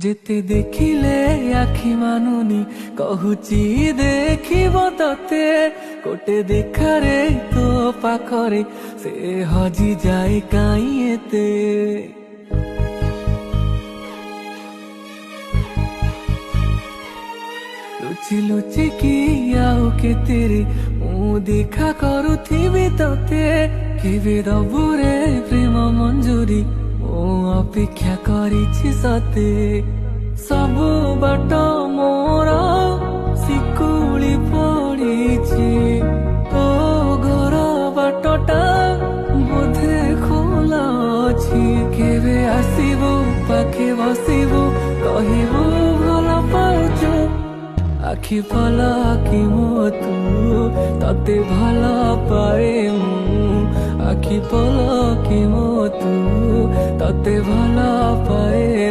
যেতে দেখিলে আখি মানুনি কহুচি দেখিব ততে কোটে দেখারে তো পাখরে সে হজি যায় কাই এতে লুচি লুচি কি ଆଉ କେତେରେ ମୁଁ ଦେଖା କରୁଥିବି ତତେ କେବେ ଦବୁରେ ପ୍ରେମ ମଞ୍ଜୁରୀ ମୁଁ ଅପେକ୍ଷା କରିଛି ସତେ ସବୁ ବାଟ ମୋର ଶିକୁଳି ପଡ଼ିଛି ତୋ ଘର ବାଟଟା ବୋଧେ ଖୋଲା ଅଛି କେବେ ଆସିବୁ ପାଖେ ବସିବୁ କହିବୁ ଭଲ ପାଉଛୁ আখি পলকি মতো তাতে ভালো পায়ে আখি পলকি মতো তাতে ভালো পায়ে